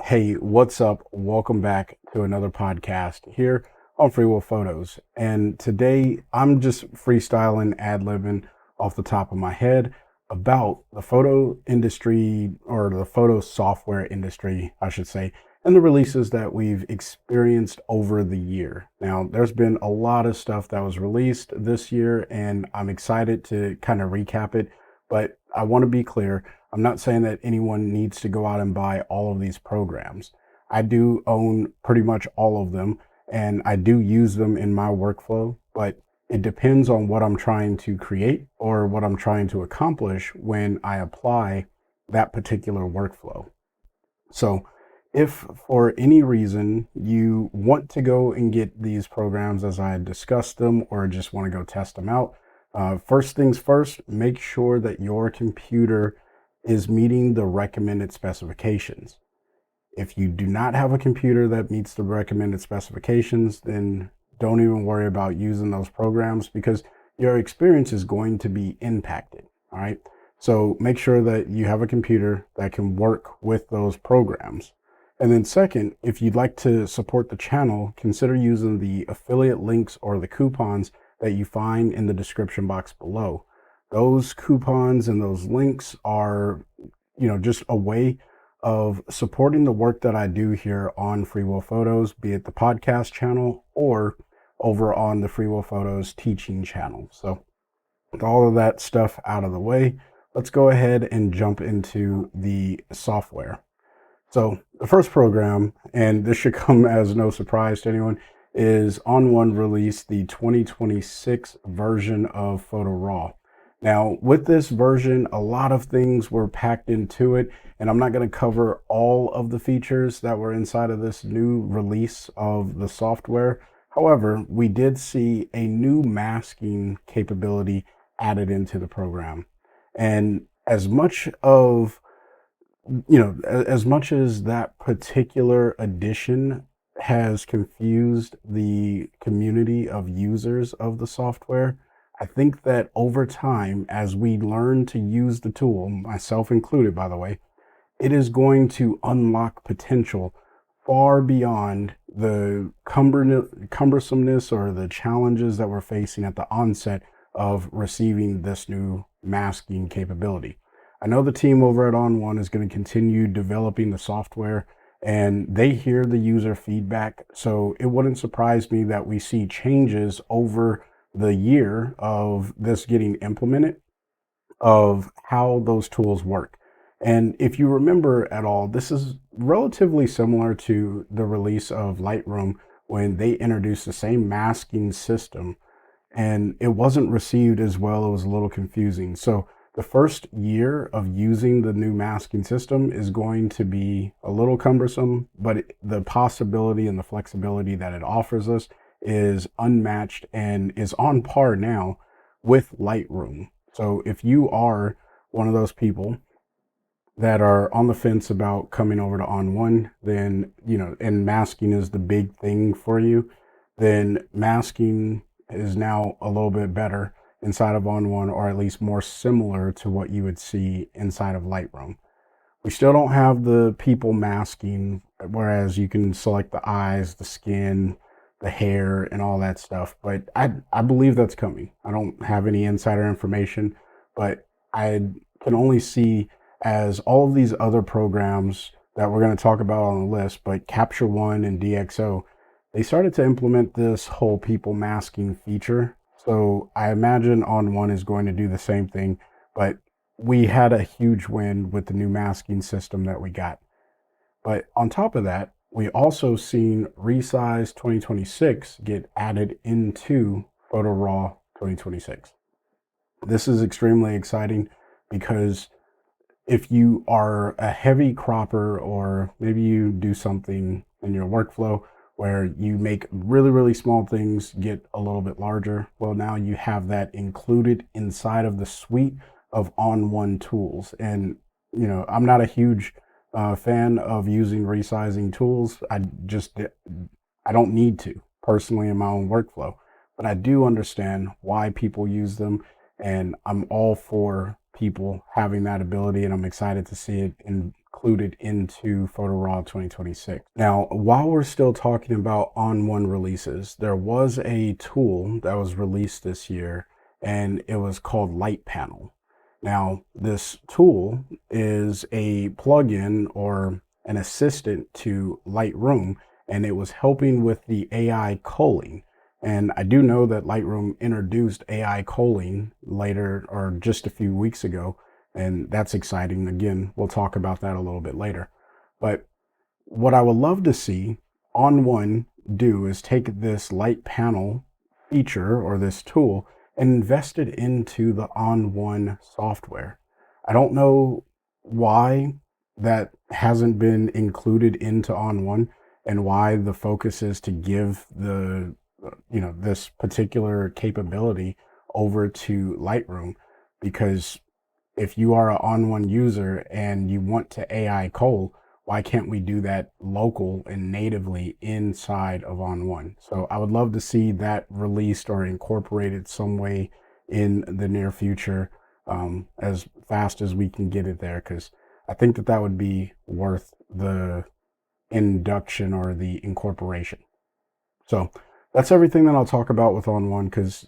Hey, what's up? Welcome back to another podcast here on Freewillphotos. And today I'm just freestyling, ad-libbing off the top of my head about the photo industry, or the photo software industry, I should say, and the releases that we've experienced over the year. Now, there's been a lot of stuff that was released this year, and I'm excited to kind of recap it. But I want to be clear, I'm not saying that anyone needs to go out and buy all of these programs. I do own pretty much all of them, and I do use them in my workflow, but it depends on what I'm trying to create or what I'm trying to accomplish when I apply that particular workflow. So if for any reason you want to go and get these programs as I discussed them, or just want to go test them out, first things first, make sure that your computer is meeting the recommended specifications. If you do not have a computer that meets the recommended specifications, then don't even worry about using those programs, because your experience is going to be impacted. All right. So make sure that you have a computer that can work with those programs. And then second, if you'd like to support the channel, consider using the affiliate links or the coupons that you find in the description box below. Those coupons and those links are, just a way of supporting the work that I do here on Freewillphotos, be it the podcast channel or over on the Freewillphotos teaching channel. So with all of that stuff out of the way, let's go ahead and jump into the software. So the first program, and this should come as no surprise to anyone, is ON1 released the 2026 version of Photo Raw. Now, with this version, a lot of things were packed into it, and I'm not going to cover all of the features that were inside of this new release of the software. However, we did see a new masking capability added into the program. And as much as that particular addition has confused the community of users of the software, I think that over time, as we learn to use the tool, myself included, by the way, it is going to unlock potential far beyond the cumbersomeness or the challenges that we're facing at the onset of receiving this new masking capability. I know the team over at ON1 is going to continue developing the software, and they hear the user feedback. So it wouldn't surprise me that we see changes over the year of this getting implemented, of how those tools work. And if you remember at all, this is relatively similar to the release of Lightroom when they introduced the same masking system, and it wasn't received as well. It was a little confusing. So the first year of using the new masking system is going to be a little cumbersome, but the possibility and the flexibility that it offers us is unmatched and is on par now with Lightroom. So if you are one of those people that are on the fence about coming over to ON1, then, and masking is the big thing for you, then masking is now a little bit better inside of ON1, or at least more similar to what you would see inside of Lightroom. We still don't have the people masking, whereas you can select the eyes, the skin, the hair, and all that stuff. But I believe that's coming. I don't have any insider information, but I can only see, as all of these other programs that we're going to talk about on the list, but Capture One and DxO, they started to implement this whole people masking feature. So I imagine ON1 is going to do the same thing, but we had a huge win with the new masking system that we got. But on top of that, we also seen Resize 2026 get added into Photo Raw 2026. This is extremely exciting because if you are a heavy cropper, or maybe you do something in your workflow where you make really, really small things get a little bit larger, well, now you have that included inside of the suite of ON1 tools. And, I'm not a huge fan of using resizing tools. I don't need to personally in my own workflow, but I do understand why people use them, and I'm all for people having that ability, and I'm excited to see it included into Photo Raw 2026. Now, while we're still talking about ON1 releases, there was a tool that was released this year, and it was called Light Panel. Now, this tool is a plugin or an assistant to Lightroom, and it was helping with the AI culling. And I do know that Lightroom introduced AI culling later or just a few weeks ago, and that's exciting. Again, we'll talk about that a little bit later. But what I would love to see ON1 do is take this light panel feature or this tool and invest it into the ON1 software. I don't know why that hasn't been included into ON1 and why the focus is to give the this particular capability over to Lightroom, because if you are an ON1 user and you want to AI cull, why can't we do that local and natively inside of ON1? So I would love to see that released or incorporated some way in the near future, as fast as we can get it there, because I think that that would be worth the induction or the incorporation. So that's everything that I'll talk about with ON1, because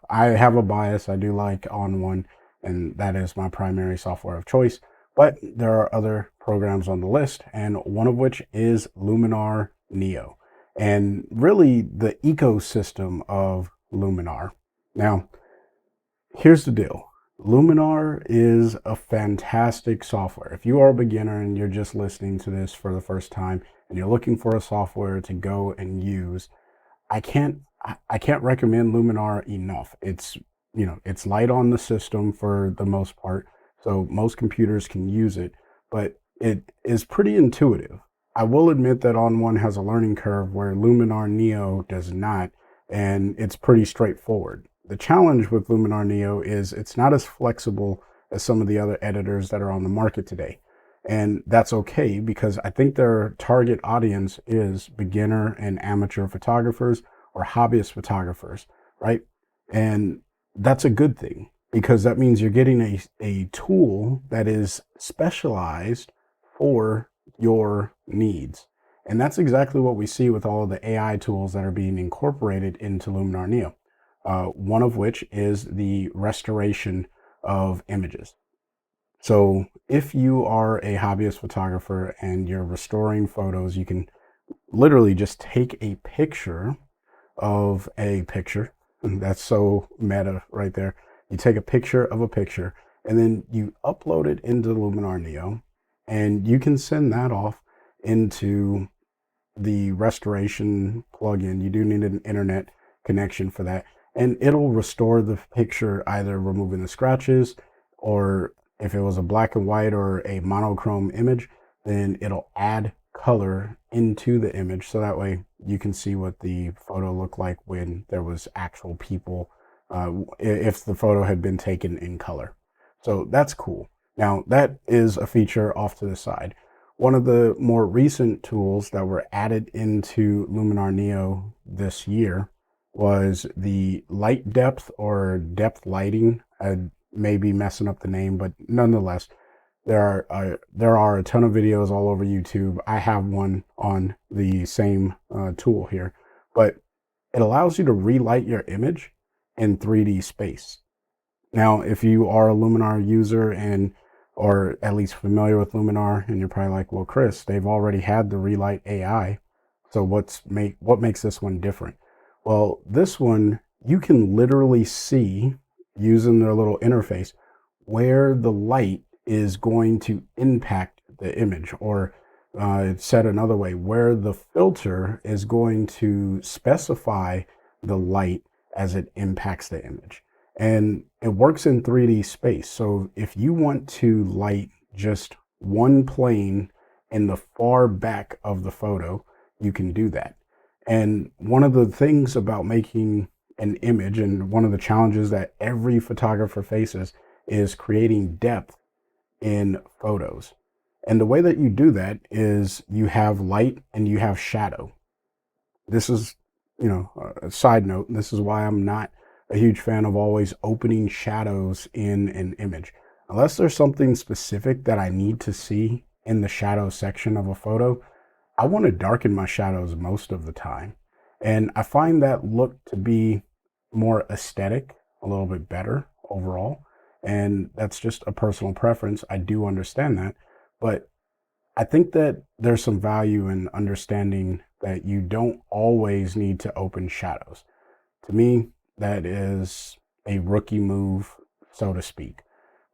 I have a bias. I do like ON1, and that is my primary software of choice. But there are other programs on the list, and one of which is Luminar Neo, and really the ecosystem of Luminar. Now, here's the deal. Luminar is a fantastic software. If you are a beginner and you're just listening to this for the first time and you're looking for a software to go and use, I can't recommend Luminar enough. It's light on the system for the most part, so most computers can use it, but it is pretty intuitive. I will admit that ON1 has a learning curve where Luminar Neo does not, and it's pretty straightforward. The challenge with Luminar Neo is it's not as flexible as some of the other editors that are on the market today. And that's okay, because I think their target audience is beginner and amateur photographers or hobbyist photographers, right? And that's a good thing, because that means you're getting a tool that is specialized for your needs. And that's exactly what we see with all of the AI tools that are being incorporated into Luminar Neo. One of which is the restoration of images. So if you are a hobbyist photographer and you're restoring photos, you can literally just take a picture of a picture. And that's so meta right there. You take a picture of a picture and then you upload it into Luminar Neo, and you can send that off into the restoration plugin. You do need an internet connection for that, and it'll restore the picture, either removing the scratches, or if it was a black and white or a monochrome image, then it'll add color into the image, so that way you can see what the photo looked like when there was actual people, if the photo had been taken in color. So that's cool. Now, that is a feature off to the side. One of the more recent tools that were added into Luminar Neo this year was the light depth or depth lighting. I may be messing up the name, but nonetheless, there are a ton of videos all over YouTube. I have one on the same tool here, but it allows you to relight your image in 3D space. Now, if you are a Luminar user or at least familiar with Luminar, and you're probably like, well, Chris, they've already had the Relight AI, so what makes this one different? Well, this one, you can literally see, using their little interface, where the light is going to impact the image, or said another way, where the filter is going to specify the light as it impacts the image. And it works in 3D space. So if you want to light just one plane in the far back of the photo, you can do that. And one of the things about making an image, and one of the challenges that every photographer faces, is creating depth in photos. And the way that you do that is you have light and you have shadow. This is, a side note, this is why I'm not a huge fan of always opening shadows in an image. Unless there's something specific that I need to see in the shadow section of a photo, I want to darken my shadows most of the time. And I find that look to be more aesthetic, a little bit better overall. And that's just a personal preference. I do understand that. But I think that there's some value in understanding that you don't always need to open shadows. To me, that is a rookie move, so to speak.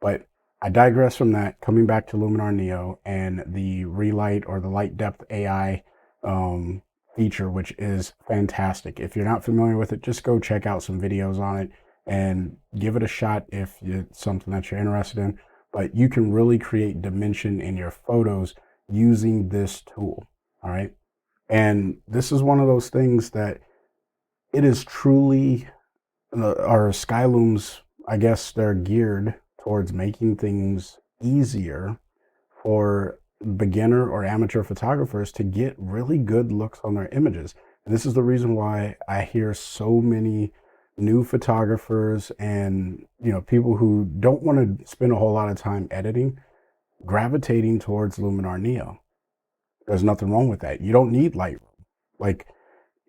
But I digress from that. Coming back to Luminar Neo and the relight or the light depth AI um, feature, which is fantastic. If you're not familiar with it, just go check out some videos on it and give it a shot if it's something that you're interested in. But you can really create dimension in your photos using this tool. All right. And this is one of those things that it is truly our Skylooms, I guess they're geared towards making things easier for beginner or amateur photographers to get really good looks on their images. And this is the reason why I hear so many new photographers and people who don't want to spend a whole lot of time editing gravitating towards Luminar Neo. There's nothing wrong with that. You don't need Lightroom. Like,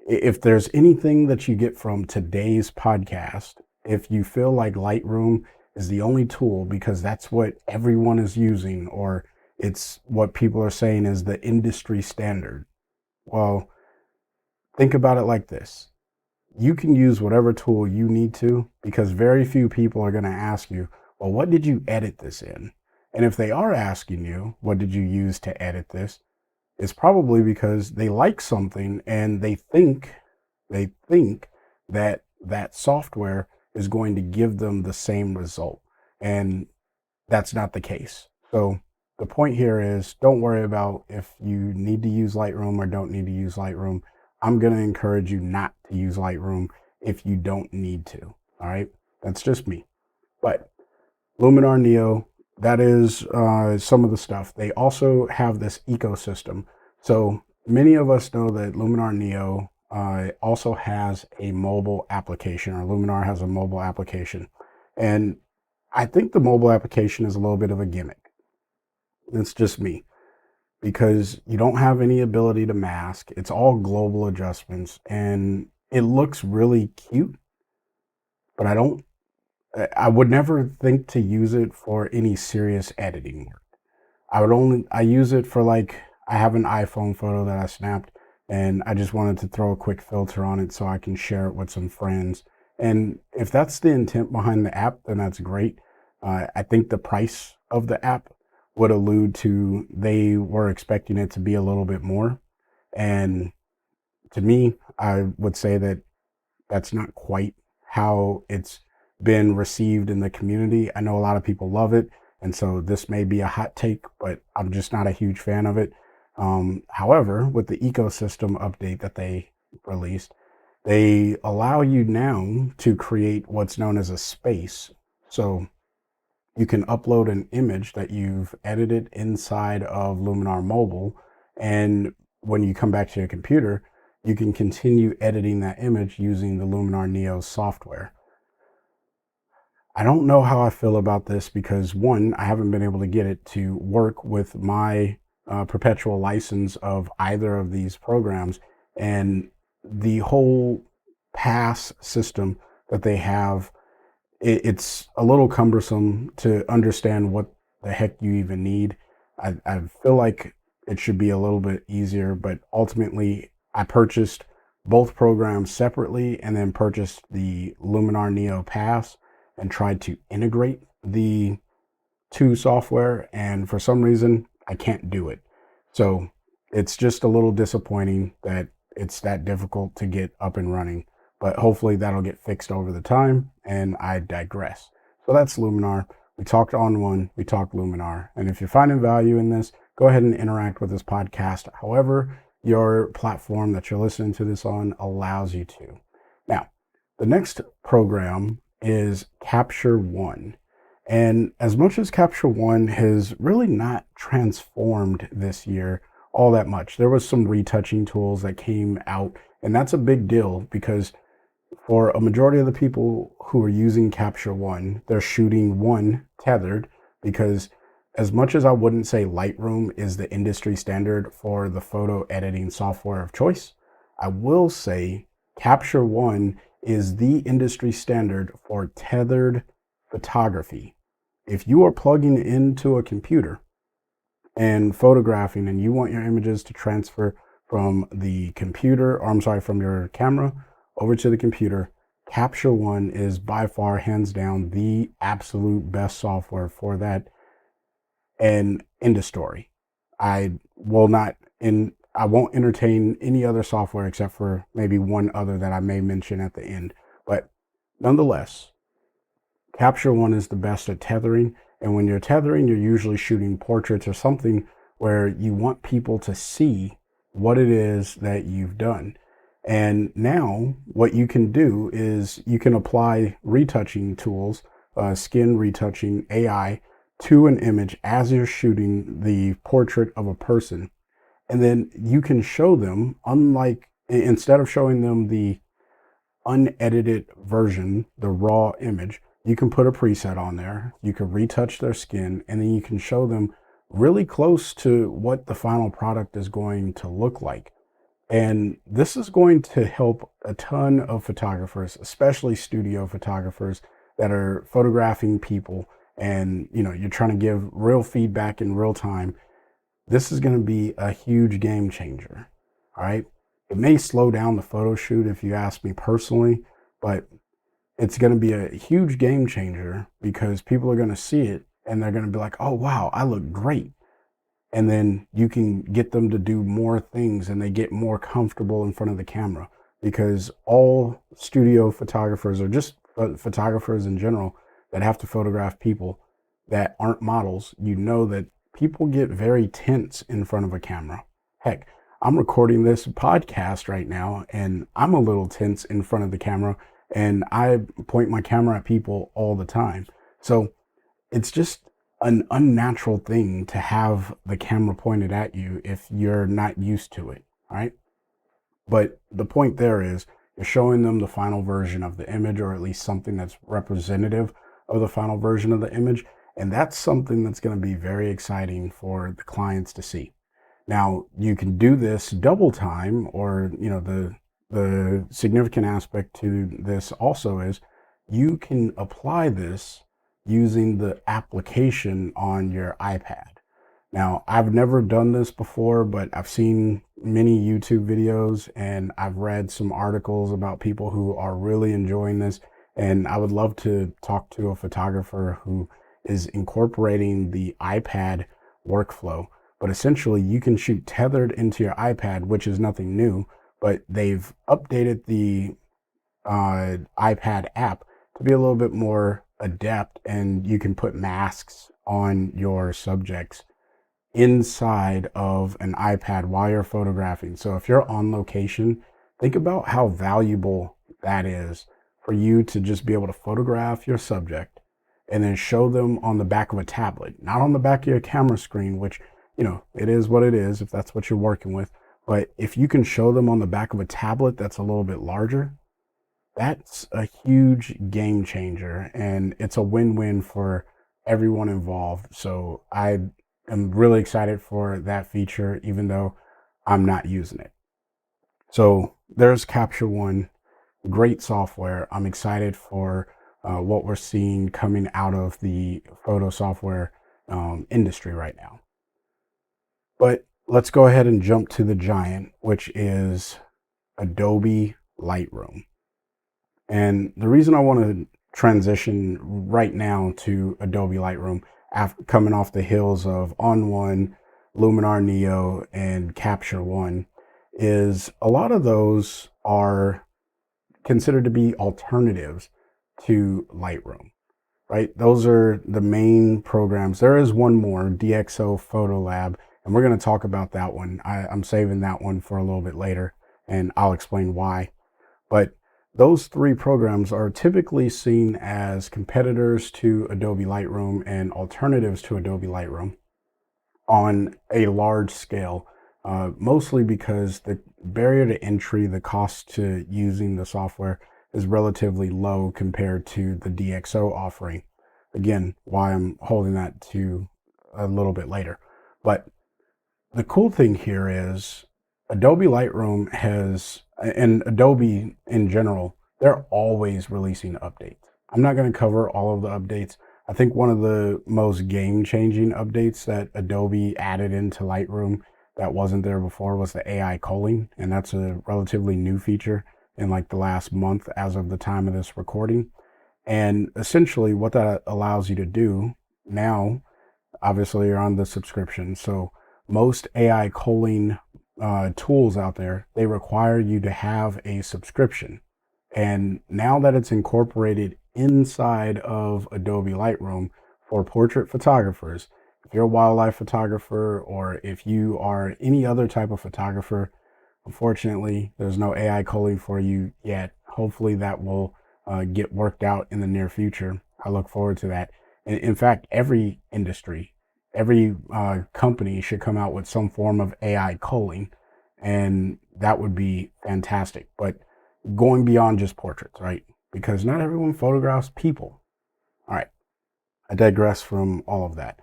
if there's anything that you get from today's podcast, if you feel like Lightroom is the only tool because that's what everyone is using, or it's what people are saying is the industry standard, well, think about it like this. You can use whatever tool you need to, because very few people are going to ask you, well, what did you edit this in? And if they are asking you, what did you use to edit this? It's probably because they like something and they think that that software is going to give them the same result. And that's not the case. So the point here is, don't worry about if you need to use Lightroom or don't need to use Lightroom. I'm going to encourage you not to use Lightroom if you don't need to. All right. That's just me. But Luminar Neo, that is some of the stuff. They also have this ecosystem. So many of us know that Luminar Neo also has a mobile application, or Luminar has a mobile application. And I think the mobile application is a little bit of a gimmick. It's just me, because you don't have any ability to mask. It's all global adjustments and it looks really cute, but I would never think to use it for any serious editing work. I use it for, like, I have an iPhone photo that I snapped and I just wanted to throw a quick filter on it so I can share it with some friends. And if that's the intent behind the app, then that's great. I think the price of the app would allude to they were expecting it to be a little bit more. And to me, I would say that that's not quite how it's been received in the community. I know a lot of people love it, and so this may be a hot take, but I'm just not a huge fan of it. However, with the ecosystem update that they released, they allow you now to create what's known as a space. So you can upload an image that you've edited inside of Luminar Mobile, and when you come back to your computer, you can continue editing that image using the Luminar Neo software. I don't know how I feel about this because, one, I haven't been able to get it to work with my perpetual license of either of these programs, and the whole pass system that they have, it's a little cumbersome to understand what the heck you even need. I feel like it should be a little bit easier, but ultimately I purchased both programs separately and then purchased the Luminar Neo Pass and tried to integrate the two software, and for some reason I can't do it. So it's just a little disappointing that it's that difficult to get up and running, but hopefully that'll get fixed over the time. And I digress. So that's Luminar. We talked ON1, we talked Luminar. And if you're finding value in this, go ahead and interact with this podcast however your platform that you're listening to this on allows you to. Now, the next program is Capture One. And as much as Capture One has really not transformed this year all that much, there was some retouching tools that came out, and that's a big deal because for a majority of the people who are using Capture One, they're shooting one tethered because as much as I wouldn't say Lightroom is the industry standard for the photo editing software of choice, I will say Capture One is the industry standard for tethered photography. If you are plugging into a computer and photographing and you want your images to transfer from the computer, or I'm sorry, from your camera over to the computer, Capture One is by far, hands down, the absolute best software for that and end of story. I will not in I won't entertain any other software except for maybe one other that I may mention at the end. But nonetheless, Capture One is the best at tethering. And when you're tethering, you're usually shooting portraits or something where you want people to see what it is that you've done. And now what you can do is you can apply retouching tools, skin retouching, AI, to an image as you're shooting the portrait of a person. And then you can show them, instead of showing them the unedited version, the raw image, you can put a preset on there. You can retouch their skin, and then you can show them really close to what the final product is going to look like. And this is going to help a ton of photographers, especially studio photographers that are photographing people and you're trying to give real feedback in real time. This is going to be a huge game changer. All right. It may slow down the photo shoot if you ask me personally, but it's going to be a huge game changer because people are going to see it and they're going to be like, oh, wow, I look great. And then you can get them to do more things and they get more comfortable in front of the camera, because all studio photographers, or just photographers in general, that have to photograph people that aren't models, that people get very tense in front of a camera. Heck, I'm recording this podcast right now and I'm a little tense in front of the camera, and I point my camera at people all the time. So it's just an unnatural thing to have the camera pointed at you if you're not used to it, right? But the point there is you're showing them the final version of the image, or at least something that's representative of the final version of the image. And that's something that's going to be very exciting for the clients to see. Now, you can do this double time, or, the significant aspect to this also is you can apply this using the application on your iPad. Now, I've never done this before, but I've seen many YouTube videos and I've read some articles about people who are really enjoying this. And I would love to talk to a photographer who is incorporating the iPad workflow. But essentially, you can shoot tethered into your iPad, which is nothing new, but they've updated the iPad app to be a little bit more adept, and you can put masks on your subjects inside of an iPad while you're photographing. So if you're on location, think about how valuable that is for you to just be able to photograph your subject and then show them on the back of a tablet, not on the back of your camera screen, which, it is what it is if that's what you're working with. But if you can show them on the back of a tablet that's a little bit larger, that's a huge game changer, and it's a win-win for everyone involved. So I am really excited for that feature, even though I'm not using it. So there's Capture One, great software. I'm excited for what we're seeing coming out of the photo software industry right now. But let's go ahead and jump to the giant, which is Adobe Lightroom. And the reason I want to transition right now to Adobe Lightroom, after coming off the heels of ON1, Luminar Neo, and Capture One, is a lot of those are considered to be alternatives to Lightroom, right? Those are the main programs. There is one more, DxO Photo Lab, and we're going to talk about that one. I'm saving that one for a little bit later, and I'll explain why. But those three programs are typically seen as competitors to Adobe Lightroom and alternatives to Adobe Lightroom on a large scale, mostly because the barrier to entry, the cost to using the software, is relatively low compared to the DxO offering. Again, why I'm holding that to a little bit later. But the cool thing here is Adobe Lightroom has, and Adobe in general, they're always releasing updates. I'm not going to cover all of the updates. I think one of the most game-changing updates that Adobe added into Lightroom that wasn't there before was the AI culling, and that's a relatively new feature in like the last month as of the time of this recording. And essentially what that allows you to do now, obviously you're on the subscription, so most AI culling tools out there, they require you to have a subscription. And now that it's incorporated inside of Adobe Lightroom for portrait photographers, if you're a wildlife photographer or if you are any other type of photographer, unfortunately, there's no AI culling for you yet. Hopefully that will get worked out in the near future. I look forward to that. In fact, every industry, every company should come out with some form of AI culling, and that would be fantastic. But going beyond just portraits, right? Because not everyone photographs people. All right, I digress from all of that.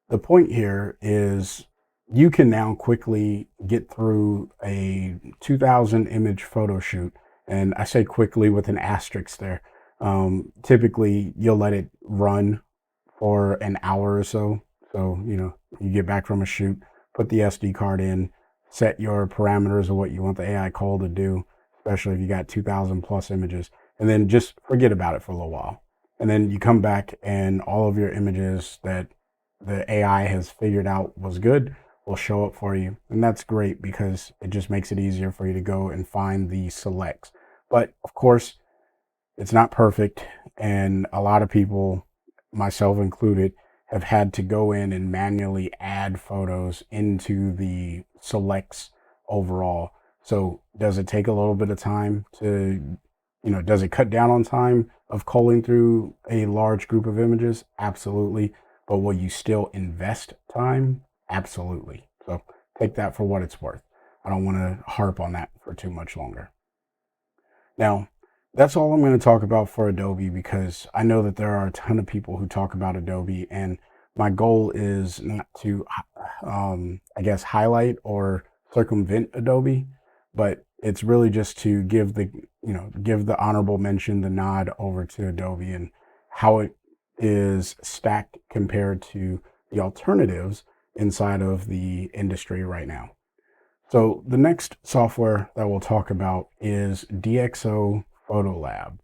The point here is you can now quickly get through a 2000 image photo shoot. And I say quickly with an asterisk there. Typically, you'll let it run for an hour or so. So, you get back from a shoot, put the SD card in, set your parameters of what you want the AI cull to do, especially if you got 2000 plus images, and then just forget about it for a little while. And then you come back and all of your images that the AI has figured out was good will show up for you. And that's great because it just makes it easier for you to go and find the selects. But of course, it's not perfect. And a lot of people, myself included, have had to go in and manually add photos into the selects overall. So does it take a little bit of time to, does it cut down on time of culling through a large group of images? Absolutely. But will you still invest time? Absolutely. So take that for what it's worth. I don't want to harp on that for too much longer. Now, that's all I'm going to talk about for Adobe because I know that there are a ton of people who talk about Adobe, and my goal is not to, highlight or circumvent Adobe, but it's really just to give the honorable mention, the nod over to Adobe and how it is stacked compared to the alternatives inside of the industry right now. So the next software that we'll talk about is DxO Photo Lab.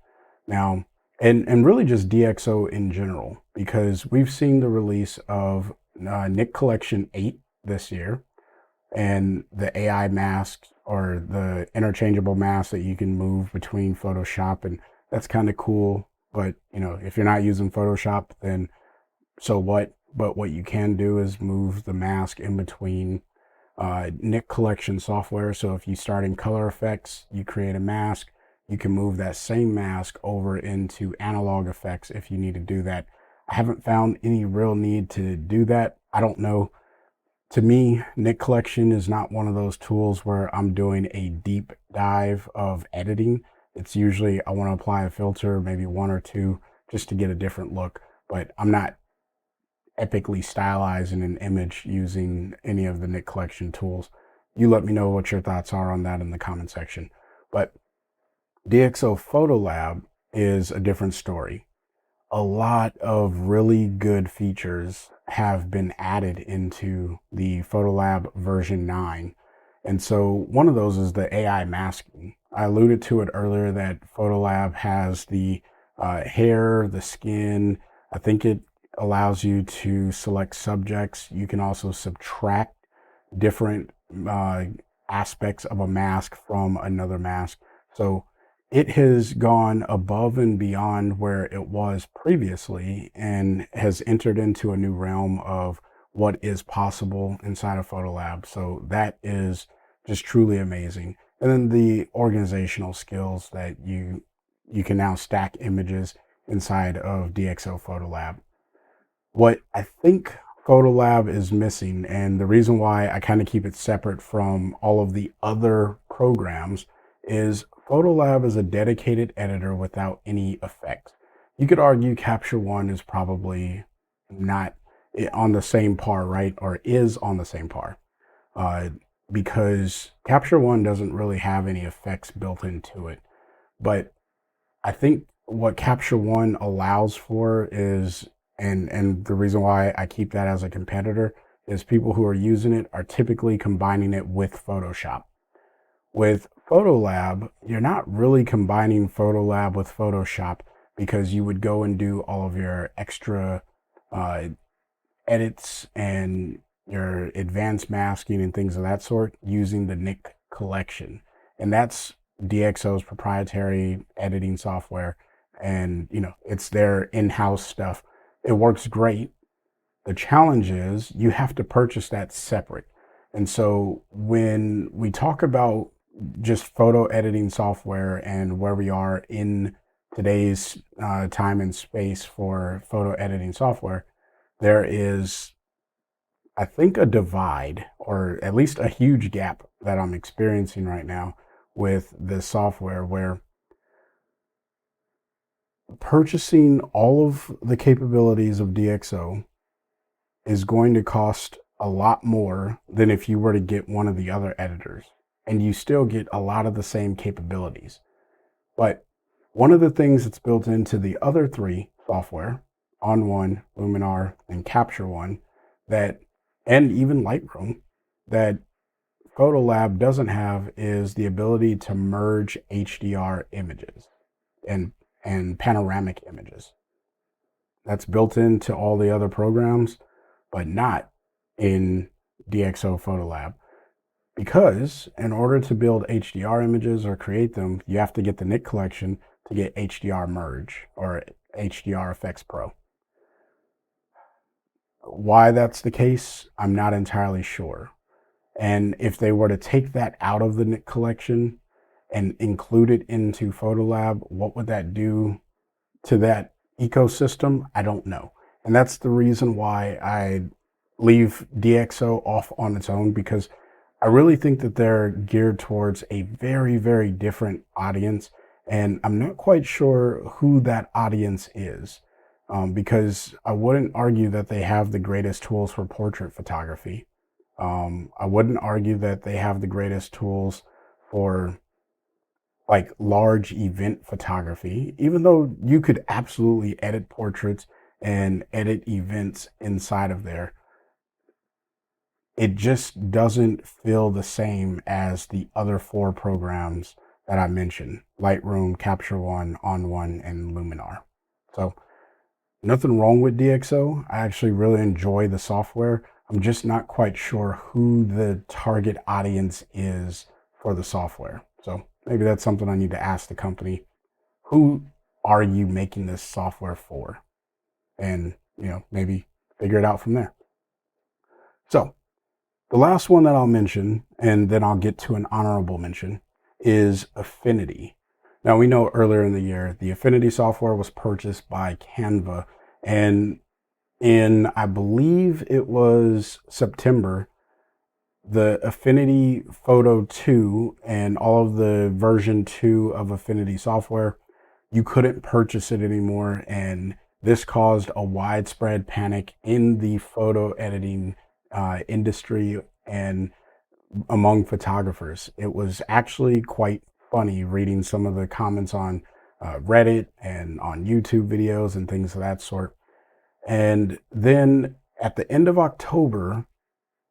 Now, and really just DxO in general, because we've seen the release of Nik Collection 8 this year, and the AI masks or the interchangeable masks that you can move between Photoshop, and that's kind of cool. But if you're not using Photoshop, then so what? But what you can do is move the mask in between Nik Collection software. So if you start in color effects, you create a mask, you can move that same mask over into analog effects if you need to do that. I haven't found any real need to do that. I don't know. To me, Nik Collection is not one of those tools where I'm doing a deep dive of editing. It's usually I want to apply a filter, maybe one or two, just to get a different look. But I'm not epically stylizing an image using any of the Nik Collection tools. You let me know what your thoughts are on that in the comment section. But DxO Photo Lab is a different story. A lot of really good features have been added into the Photo Lab version 9. And so one of those is the AI masking. I alluded to it earlier that Photo Lab has the hair, the skin. I think it allows you to select subjects. You can also subtract different aspects of a mask from another mask. So it has gone above and beyond where it was previously and has entered into a new realm of what is possible inside of Photo Lab. So that is just truly amazing. And then the organizational skills that you can now stack images inside of DxO Photo Lab. What I think Photo Lab is missing, and the reason why I kind of keep it separate from all of the other programs, is Photo Lab is a dedicated editor without any effects. You could argue Capture One is probably not, on the same par, right? Or is on the same par. Uh, because Capture One doesn't really have any effects built into it. But I think what Capture One allows for is, and the reason why I keep that as a competitor is people who are using it are typically combining it with Photoshop. With Photolab, you're not really combining Photolab with Photoshop because you would go and do all of your extra uh, edits and your advanced masking and things of that sort using the Nick collection. And that's DxO's proprietary editing software. And, it's their in-house stuff. It works great. The challenge is you have to purchase that separate. And so when we talk about just photo editing software and where we are in today's time and space for photo editing software, there is, I think, a divide or at least a huge gap that I'm experiencing right now with this software where purchasing all of the capabilities of DxO is going to cost a lot more than if you were to get one of the other editors. And you still get a lot of the same capabilities. But one of the things that's built into the other three software, ON1, Luminar, and Capture One, and even Lightroom, that Photolab doesn't have is the ability to merge HDR images and panoramic images. That's built into all the other programs, but not in DxO Photolab. Because in order to build HDR images or create them, you have to get the Nick collection to get HDR Merge or HDR Effects Pro. Why that's the case, I'm not entirely sure. And if they were to take that out of the Nick collection and include it into Photolab, what would that do to that ecosystem? I don't know. And that's the reason why I leave DxO off on its own, because I really think that they're geared towards a very, very different audience. And I'm not quite sure who that audience is, because I wouldn't argue that they have the greatest tools for portrait photography. I wouldn't argue that they have the greatest tools for like large event photography, even though you could absolutely edit portraits and edit events inside of there. It just doesn't feel the same as the other four programs that I mentioned: Lightroom, Capture One, ON1, and Luminar. So nothing wrong with DxO. I actually really enjoy the software. I'm just not quite sure who the target audience is for the software. So maybe that's something I need to ask the company. Who are you making this software for? And, maybe figure it out from there. So the last one that I'll mention, and then I'll get to an honorable mention, is Affinity. Now, we know earlier in the year, the Affinity software was purchased by Canva, and in, I believe it was September, the Affinity Photo 2 and all of the version 2 of Affinity software, you couldn't purchase it anymore, and this caused a widespread panic in the photo editing industry and among photographers. It was actually quite funny reading some of the comments on Reddit and on YouTube videos and things of that sort. And then at the end of October,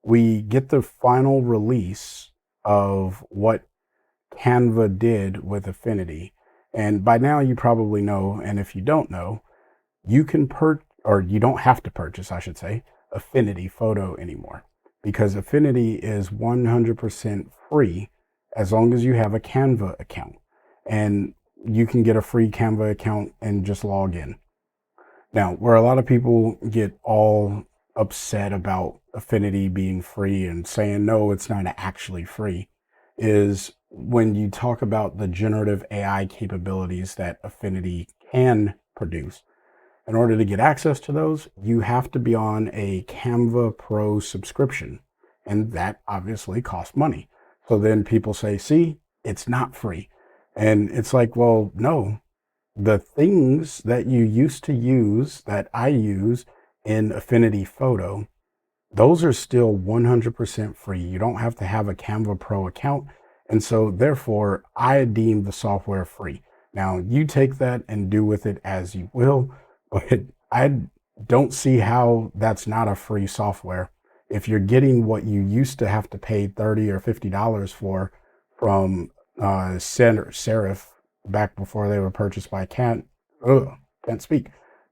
we get the final release of what Canva did with Affinity. And by now you probably know, and if you don't know, you can or you don't have to purchase, I should say, Affinity Photo anymore, because Affinity is 100% free as long as you have a Canva account. And you can get a free Canva account and just log in. Now, where a lot of people get all upset about Affinity being free and saying, no, it's not actually free, is when you talk about the generative AI capabilities that Affinity can produce. In order to get access to those, you have to be on a Canva Pro subscription, and that obviously costs money. So then people say, see, it's not free. And it's like, well, no, the things that you used to use, that I use in Affinity Photo, those are still 100% free. You don't have to have a Canva Pro account. And so therefore, I deem the software free. Now, you take that and do with it as you will, but I don't see how that's not a free software. If you're getting what you used to have to pay $30 or $50 for from Serif back before they were purchased by can't speak,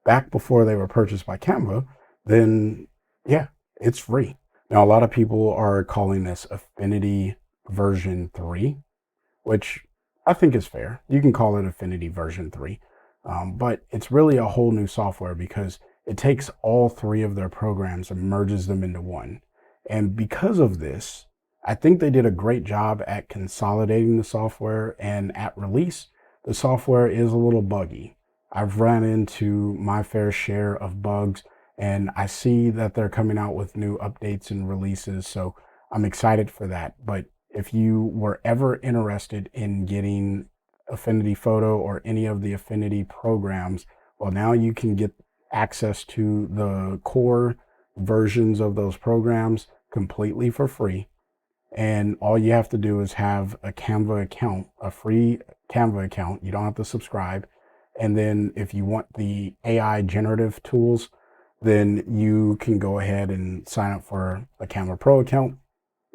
back before they were purchased by Canva, then yeah, it's free. Now, a lot of people are calling this Affinity version 3, which I think is fair. You can call it Affinity version 3, but it's really a whole new software because it takes all three of their programs and merges them into one. And because of this, I think they did a great job at consolidating the software, and at release, the software is a little buggy. I've run into my fair share of bugs, and I see that they're coming out with new updates and releases, so I'm excited for that. But if you were ever interested in getting Affinity Photo or any of the Affinity programs, well, now you can get access to the core versions of those programs completely for free. And all you have to do is have a Canva account, a free Canva account. You don't have to subscribe. And then if you want the AI generative tools, then you can go ahead and sign up for a Canva Pro account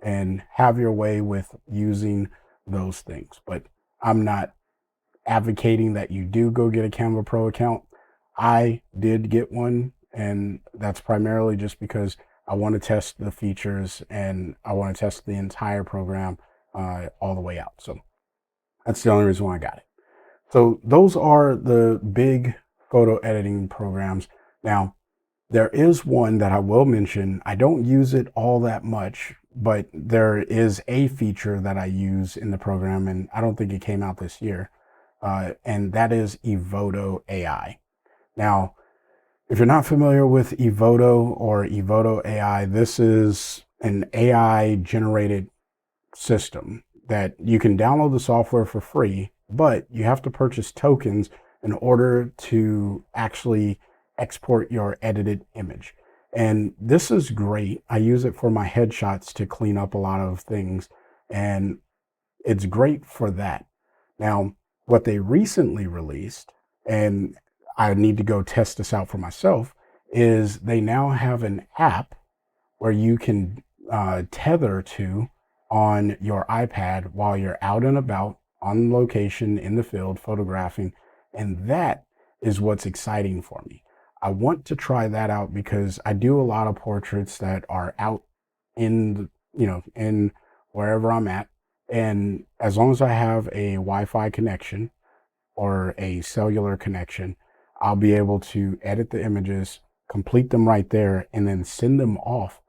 and have your way with using those things. But I'm not advocating that you do go get a Canva Pro account. I did get one, and that's primarily just because I want to test the features and I want to test the entire program all the way out. So that's the only reason why I got it. So those are the big photo editing programs. Now, there is one that I will mention. I don't use it all that much, but there is a feature that I use in the program, and I don't think it came out this year, and that is Evoto AI. Now, if you're not familiar with Evoto or Evoto AI, this is an AI generated system that you can download the software for free, but you have to purchase tokens in order to actually export your edited image. And this is great. I use it for my headshots to clean up a lot of things, and it's great for that. Now, what they recently released, and I need to go test this out for myself, is they now have an app where you can tether to on your iPad while you're out and about on location in the field photographing. And that is what's exciting for me. I want to try that out because I do a lot of portraits that are out in, in wherever I'm at. And as long as I have a Wi-Fi connection or a cellular connection, I'll be able to edit the images, complete them right there, and then send them off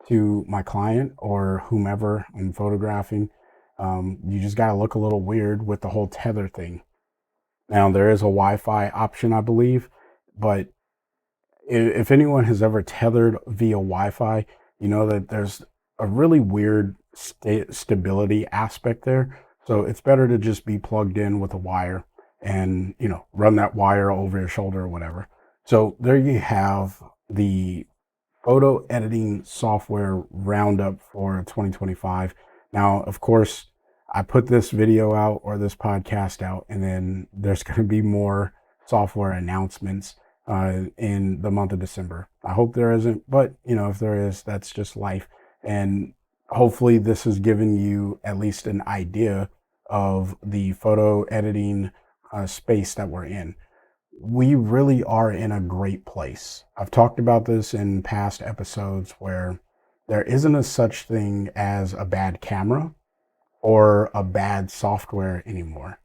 to my client or whomever I'm photographing. You just got to look a little weird with the whole tether thing. Now, there is a Wi-Fi option, I believe, but if anyone has ever tethered via Wi-Fi, you know that there's a really weird stability aspect there. So it's better to just be plugged in with a wire and, run that wire over your shoulder or whatever. So there you have the photo editing software roundup for 2025. Now, of course, I put this video out or this podcast out, and then there's going to be more software announcements in the month of December. I hope there isn't, but if there is, that's just life. And hopefully this has given you at least an idea of the photo editing space that we're in. We really are in a great place. I've talked about this in past episodes where there isn't a such thing as a bad camera or a bad software anymore.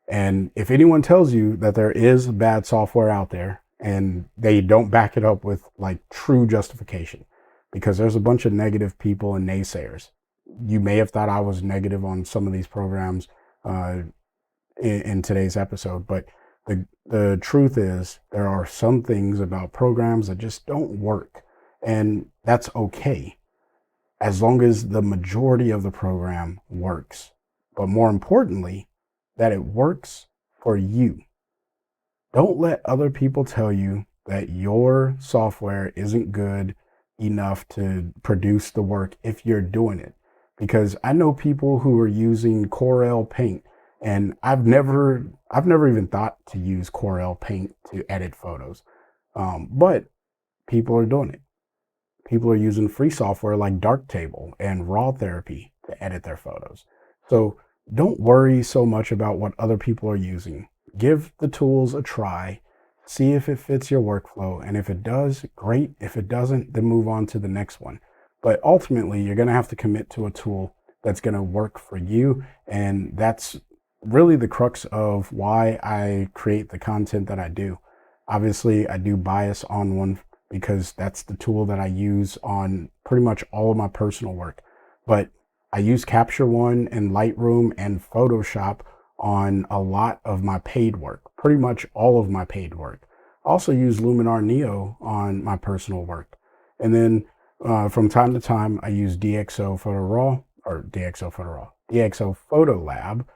And if anyone tells you that there is bad software out there and they don't back it up with like true justification, because there's a bunch of negative people and naysayers. You may have thought I was negative on some of these programs in today's episode, but the truth is there are some things about programs that just don't work, and that's okay as long as the majority of the program works. But more importantly, that it works for you. Don't let other people tell you that your software isn't good enough to produce the work if you're doing it. Because I know people who are using Corel Paint, and I've never even thought to use Corel Paint to edit photos. But people are doing it. People are using free software like Darktable and Raw Therapy to edit their photos. So don't worry so much about what other people are using. Give the tools a try, see if it fits your workflow. And if it does, great. If it doesn't, then move on to the next one. But ultimately, you're going to have to commit to a tool that's going to work for you. And that's really the crux of why I create the content that I do. Obviously, I do bias ON1 because that's the tool that I use on pretty much all of my personal work. But I use Capture One and Lightroom and Photoshop on a lot of my paid work, pretty much all of my paid work. I also use Luminar Neo on my personal work. And then from time to time, I use DxO Photo Lab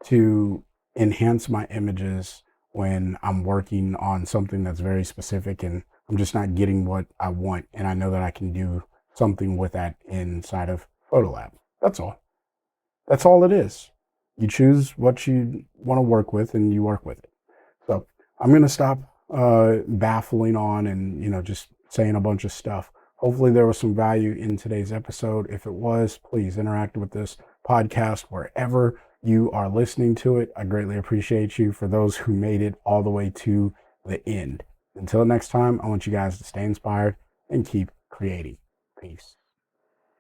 to enhance my images when I'm working on something that's very specific and I'm just not getting what I want. And I know that I can do something with that inside of Photolab. That's all. That's all it is. You choose what you want to work with and you work with it. So I'm going to stop baffling on and, just saying a bunch of stuff. Hopefully there was some value in today's episode. If it was, please interact with this podcast wherever you are listening to it. I greatly appreciate you. For those who made it all the way to the end. Until next time, I want you guys to stay inspired and keep creating. Peace.